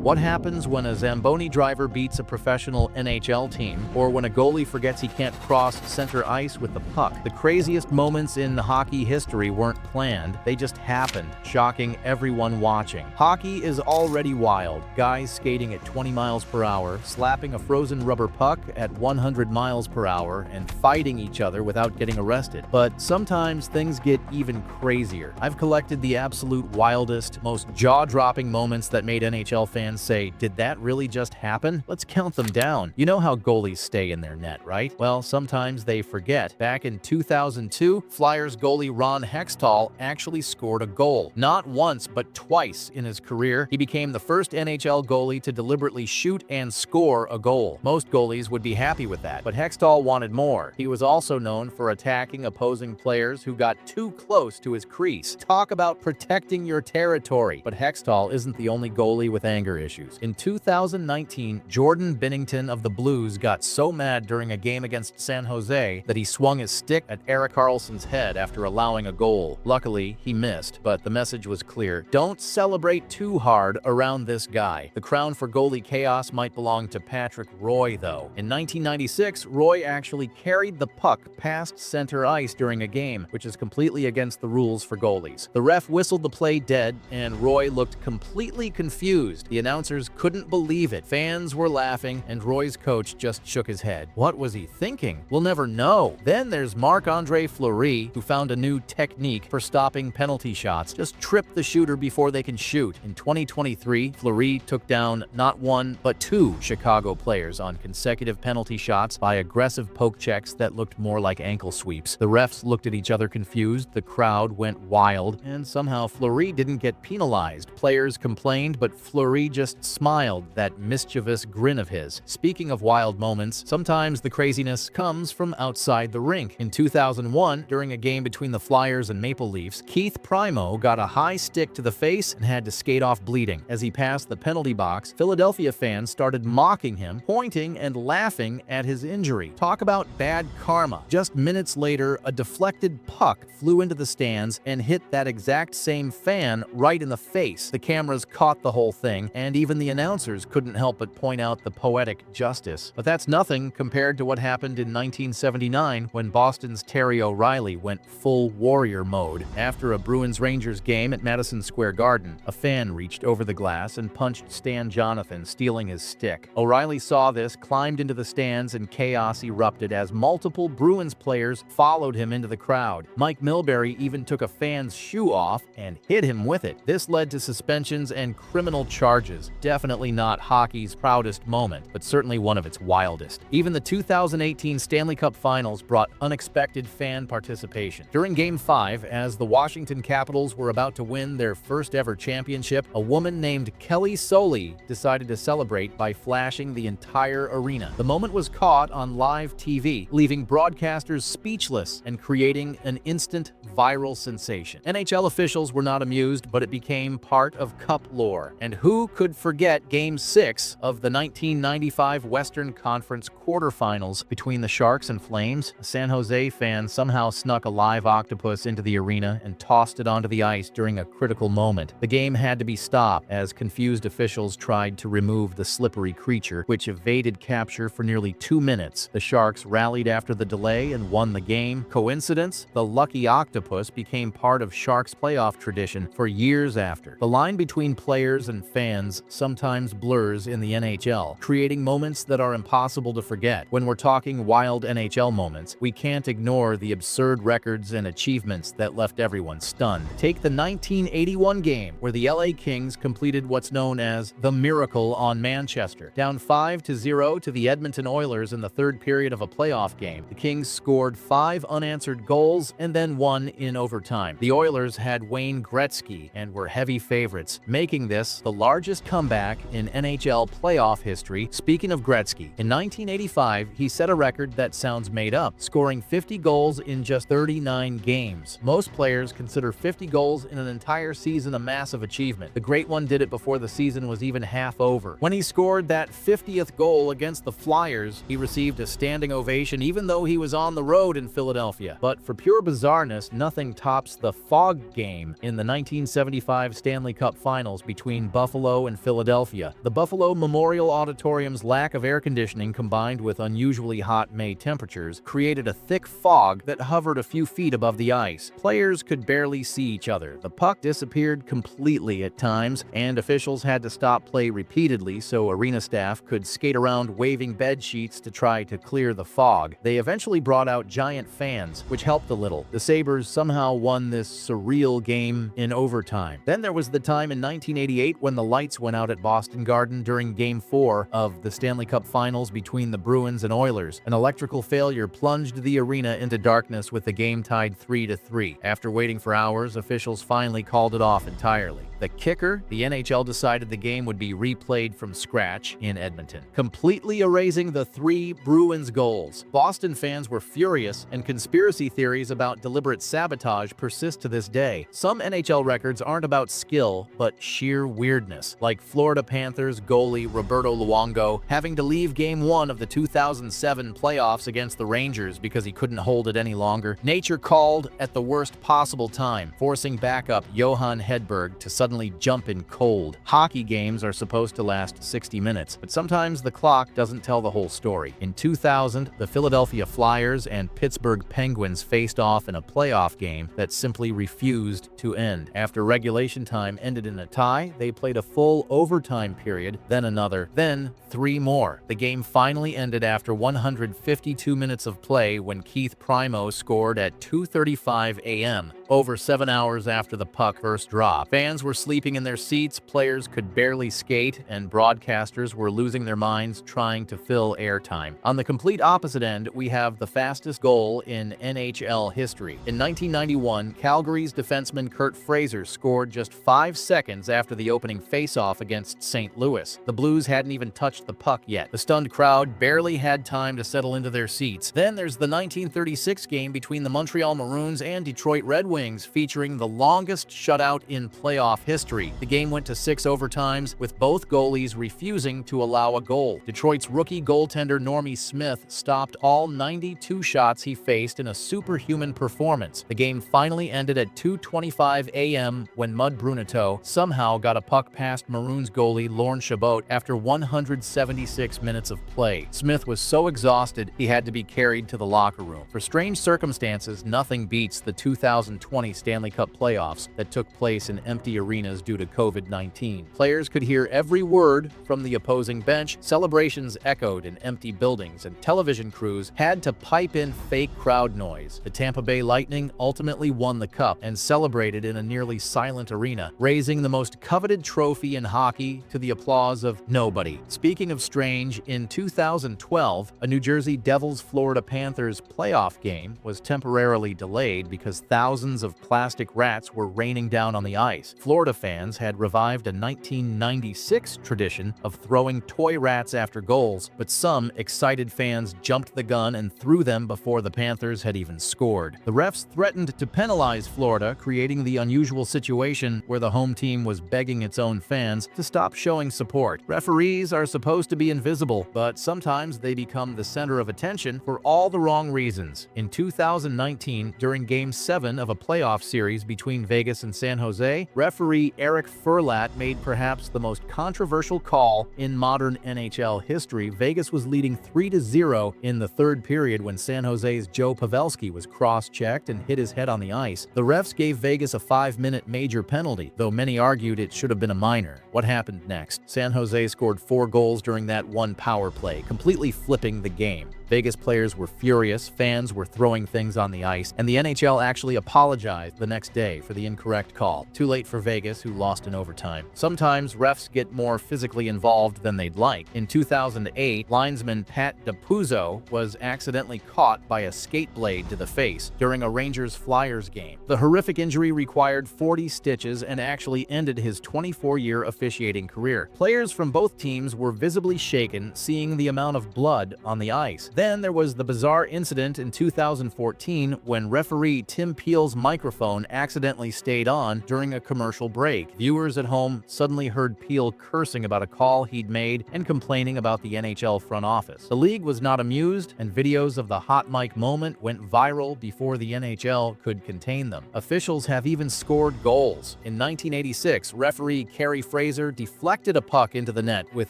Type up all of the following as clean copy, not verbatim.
What happens when a Zamboni driver beats a professional NHL team, or when a goalie forgets he can't cross center ice with the puck? The craziest moments in hockey history weren't planned, they just happened, shocking everyone watching. Hockey is already wild. Guys skating at 20 miles per hour, slapping a frozen rubber puck at 100 miles per hour, and fighting each other without getting arrested. But sometimes things get even crazier. I've collected the absolute wildest, most jaw-dropping moments that made NHL fans say, did that really just happen? Let's count them down. You know how goalies stay in their net, right? Well, sometimes they forget. Back in 2002, Flyers goalie Ron Hextall actually scored a goal. Not once, but twice in his career. He became the first NHL goalie to deliberately shoot and score a goal. Most goalies would be happy with that, but Hextall wanted more. He was also known for attacking opposing players who got too close to his crease. Talk about protecting your territory. But Hextall isn't the only goalie with anger issues. In 2019, Jordan Binnington of the Blues got so mad during a game against San Jose that he swung his stick at Erik Karlsson's head after allowing a goal. Luckily, he missed, but the message was clear. Don't celebrate too hard around this guy. The crown for goalie chaos might belong to Patrick Roy, though. In 1996, Roy actually carried the puck past center ice during a game, which is completely against the rules for goalies. The ref whistled the play dead, and Roy looked completely confused. The announcers couldn't believe it. Fans were laughing, and Roy's coach just shook his head. What was he thinking? We'll never know. Then there's Marc-Andre Fleury, who found a new technique for stopping penalty shots. Just trip the shooter before they can shoot. In 2023, Fleury took down not one, but two Chicago players on consecutive penalty shots by aggressive poke checks that looked more like ankle sweeps. The refs looked at each other confused, the crowd went wild, and somehow Fleury didn't get penalized. Players complained, but Fleury just smiled, that mischievous grin of his. Speaking of wild moments, sometimes the craziness comes from outside the rink. In 2001, during a game between the Flyers and Maple Leafs, Keith Primo got a high stick to the face and had to skate off bleeding. As he passed the penalty box, Philadelphia fans started mocking him, pointing and laughing at his injury. Talk about bad karma. Just minutes later, a deflected puck flew into the stands and hit that exact same fan right in the face. The cameras caught the whole thing, and even the announcers couldn't help but point out the poetic justice. But that's nothing compared to what happened in 1979 when Boston's Terry O'Reilly went full warrior mode. After a Bruins-Rangers game at Madison Square Garden, a fan reached over the glass and punched Stan Jonathan, stealing his stick. O'Reilly saw this, climbed into the stands, and chaos erupted as multiple Bruins players followed him into the crowd. Mike Milbury even took a fan's shoe off and hit him with it. This led to suspensions and criminal charges. Definitely not hockey's proudest moment, but certainly one of its wildest. Even the 2018 Stanley Cup Finals brought unexpected fan participation. During Game 5, as the Washington Capitals were about to win their first ever championship, a woman named Kelly Soley decided to celebrate by flashing the entire arena. The moment was caught on live TV, leaving broadcasters speechless and creating an instant viral sensation. NHL officials were not amused, but it became part of Cup lore. And who could forget Game 6 of the 1995 Western Conference quarterfinals between the Sharks and Flames? A San Jose fan somehow snuck a live octopus into the arena and tossed it onto the ice during a critical moment. The game had to be stopped as confused officials tried to remove the slippery creature, which evaded capture for nearly 2 minutes. The Sharks rallied after the delay and won the game. Coincidence? The lucky octopus became part of Sharks playoff tradition for years after. The line between players and fans sometimes blurs in the NHL, creating moments that are impossible to forget. When we're talking wild NHL moments, we can't ignore the absurd records and achievements that left everyone stunned. Take the 1981 game, where the LA Kings completed what's known as the Miracle on Manchester. Down 5-0 to the Edmonton Oilers in the third period of a playoff game, the Kings scored 5 unanswered goals and then won in overtime. The Oilers had Wayne Gretzky and were heavy favorites, making this the largest comeback in NHL playoff history. Speaking of Gretzky, in 1985, he set a record that sounds made up, scoring 50 goals in just 39 games. Most players consider 50 goals in an entire season a massive achievement. The Great One did it before the season was even half over. When he scored that 50th goal against the Flyers, he received a standing ovation even though he was on the road in Philadelphia. But for pure bizarreness, nothing tops the fog game in the 1975 Stanley Cup Finals between Buffalo in Philadelphia. The Buffalo Memorial Auditorium's lack of air conditioning combined with unusually hot May temperatures created a thick fog that hovered a few feet above the ice. Players could barely see each other. The puck disappeared completely at times, and officials had to stop play repeatedly so arena staff could skate around waving bed sheets to try to clear the fog. They eventually brought out giant fans, which helped a little. The Sabres somehow won this surreal game in overtime. Then there was the time in 1988 when the lights went out at Boston Garden during Game 4 of the Stanley Cup Finals between the Bruins and Oilers. An electrical failure plunged the arena into darkness with the game tied 3-3. After waiting for hours, officials finally called it off entirely. The kicker, the NHL decided the game would be replayed from scratch in Edmonton, completely erasing the 3 Bruins goals. Boston fans were furious, and conspiracy theories about deliberate sabotage persist to this day. Some NHL records aren't about skill, but sheer weirdness, like Florida Panthers goalie Roberto Luongo having to leave Game 1 of the 2007 playoffs against the Rangers because he couldn't hold it any longer. Nature called at the worst possible time, forcing backup Johan Hedberg to suddenly jump in cold. Hockey games are supposed to last 60 minutes, but sometimes the clock doesn't tell the whole story. In 2000, the Philadelphia Flyers and Pittsburgh Penguins faced off in a playoff game that simply refused to end. After regulation time ended in a tie, they played a full overtime period, then another, then 3 more. The game finally ended after 152 minutes of play when Keith Primo scored at 2:35 a.m., over 7 hours after the puck first dropped. Fans were sleeping in their seats, players could barely skate, and broadcasters were losing their minds trying to fill airtime. On the complete opposite end, we have the fastest goal in NHL history. In 1991, Calgary's defenseman Kurt Fraser scored just 5 seconds after the opening faceoff against St. Louis. The Blues hadn't even touched the puck yet. The stunned crowd barely had time to settle into their seats. Then there's the 1936 game between the Montreal Maroons and Detroit Red Wings, featuring the longest shutout in playoff history. The game went to 6 overtimes, with both goalies refusing to allow a goal. Detroit's rookie goaltender Normie Smith stopped all 92 shots he faced in a superhuman performance. The game finally ended at 2:25 a.m. when Mud Brunetto somehow got a puck past Maroons goalie Lorne Chabot after 176 minutes of play. Smith was so exhausted he had to be carried to the locker room. For strange circumstances, nothing beats the 2020 Stanley Cup playoffs that took place in empty arenas due to COVID-19. Players could hear every word from the opposing bench, celebrations echoed in empty buildings, and television crews had to pipe in fake crowd noise. The Tampa Bay Lightning ultimately won the cup and celebrated in a nearly silent arena, raising the most coveted trophy in hockey to the applause of nobody. Speaking of strange, in 2012, a New Jersey Devils-Florida Panthers playoff game was temporarily delayed because thousands of plastic rats were raining down on the ice. Florida fans had revived a 1996 tradition of throwing toy rats after goals, but some excited fans jumped the gun and threw them before the Panthers had even scored. The refs threatened to penalize Florida, creating the unusual situation where the home team was begging its own fans to stop showing support. Referees are supposed to be invisible, but sometimes they become the center of attention for all the wrong reasons. In 2019, during Game 7 of a playoff series between Vegas and San Jose, referee Eric Furlat made perhaps the most controversial call in modern NHL history. Vegas was leading 3-0 in the third period when San Jose's Joe Pavelski was cross-checked and hit his head on the ice. The refs gave Vegas a 5-minute major penalty, though many argued it should have been a minor. What happened next? San Jose scored 4 goals during that one power play, completely flipping the game. Vegas players were furious, fans were throwing things on the ice, and the NHL actually apologized the next day for the incorrect call. Too late for Vegas, who lost in overtime. Sometimes refs get more physically involved than they'd like. In 2008, linesman Pat DiPuzzo was accidentally caught by a skate blade to the face during a Rangers-Flyers game. The horrific injury required 40 stitches and actually ended his 24-year officiating career. Players from both teams were visibly shaken, seeing the amount of blood on the ice. Then there was the bizarre incident in 2014 when referee Tim Peel's microphone accidentally stayed on during a commercial break. Viewers at home suddenly heard Peel cursing about a call he'd made and complaining about the NHL front office. The league was not amused, and videos of the hot mic moment went viral before the NHL could contain them. Officials have even scored goals. In 1986, referee Kerry Fraser Fraser deflected a puck into the net with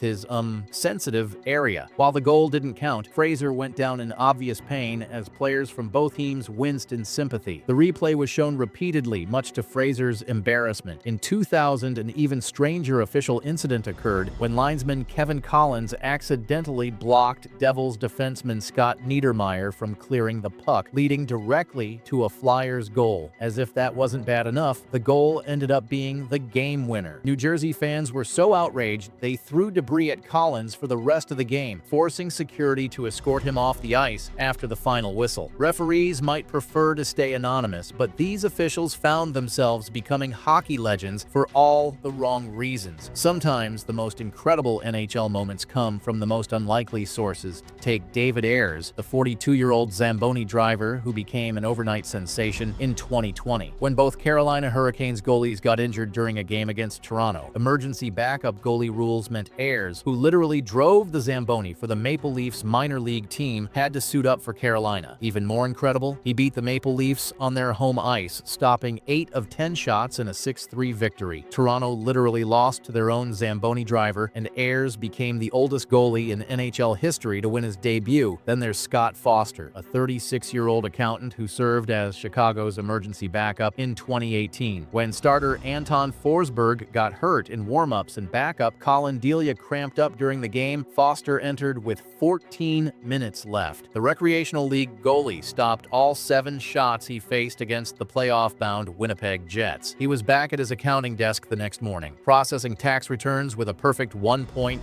his, sensitive area. While the goal didn't count, Fraser went down in obvious pain as players from both teams winced in sympathy. The replay was shown repeatedly, much to Fraser's embarrassment. In 2000, an even stranger official incident occurred when linesman Kevin Collins accidentally blocked Devils defenseman Scott Niedermayer from clearing the puck, leading directly to a Flyers goal. As if that wasn't bad enough, the goal ended up being the game winner. New Jersey fans were so outraged, they threw debris at Collins for the rest of the game, forcing security to escort him off the ice after the final whistle. Referees might prefer to stay anonymous, but these officials found themselves becoming hockey legends for all the wrong reasons. Sometimes the most incredible NHL moments come from the most unlikely sources. Take David Ayres, the 42-year-old Zamboni driver who became an overnight sensation in 2020. When both Carolina Hurricanes goalies got injured during a game against Toronto, emergency backup goalie rules meant Ayres, who literally drove the Zamboni for the Maple Leafs minor league team, had to suit up for Carolina. Even more incredible, he beat the Maple Leafs on their home ice, stopping 8 of 10 shots in a 6-3 victory. Toronto literally lost to their own Zamboni driver, and Ayres became the oldest goalie in NHL history to win his debut. Then there's Scott Foster, a 36-year-old accountant who served as Chicago's emergency backup in 2018. When starter Anton Forsberg got hurt in warm-ups and backup Colin Delia cramped up during the game, Foster entered with 14 minutes left. The Recreational League goalie stopped all 7 shots he faced against the playoff-bound Winnipeg Jets. He was back at his accounting desk the next morning, processing tax returns with a perfect 1.000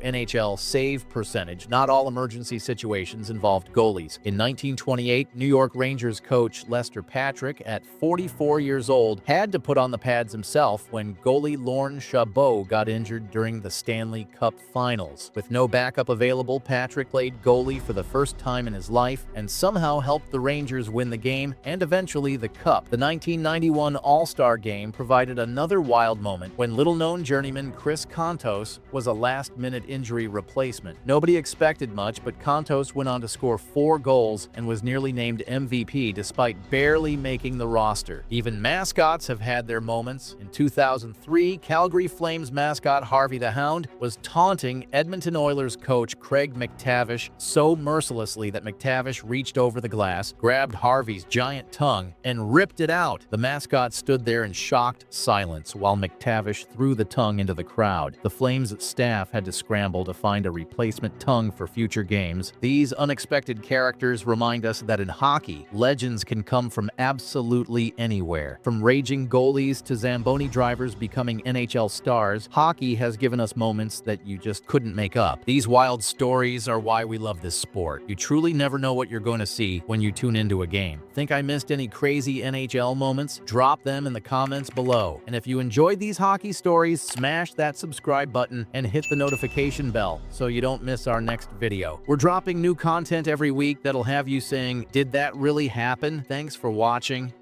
NHL save percentage. Not all emergency situations involved goalies. In 1928, New York Rangers coach Lester Patrick, at 44 years old, had to put on the pads himself when goalie Lorne Chabot got injured during the Stanley Cup Finals. With no backup available, Patrick played goalie for the first time in his life and somehow helped the Rangers win the game and eventually the Cup. The 1991 All-Star Game provided another wild moment when little-known journeyman Chris Kontos was a last-minute injury replacement. Nobody expected much, but Kontos went on to score 4 goals and was nearly named MVP despite barely making the roster. Even mascots have had their moments. In 2003, Calgary Flames mascot Harvey the Hound was taunting Edmonton Oilers coach Craig McTavish so mercilessly that McTavish reached over the glass, grabbed Harvey's giant tongue, and ripped it out. The mascot stood there in shocked silence while McTavish threw the tongue into the crowd. The Flames staff had to scramble to find a replacement tongue for future games. These unexpected characters remind us that in hockey, legends can come from absolutely anywhere. From raging goalies to Zamboni drivers becoming NHL stars, hockey has given us moments that you just couldn't make up. These wild stories are why we love this sport. You truly never know what you're going to see when you tune into a game. Think I missed any crazy NHL moments? Drop them in the comments below. And if you enjoyed these hockey stories, smash that subscribe button and hit the notification bell so you don't miss our next video. We're dropping new content every week that'll have you saying, "Did that really happen?" Thanks for watching.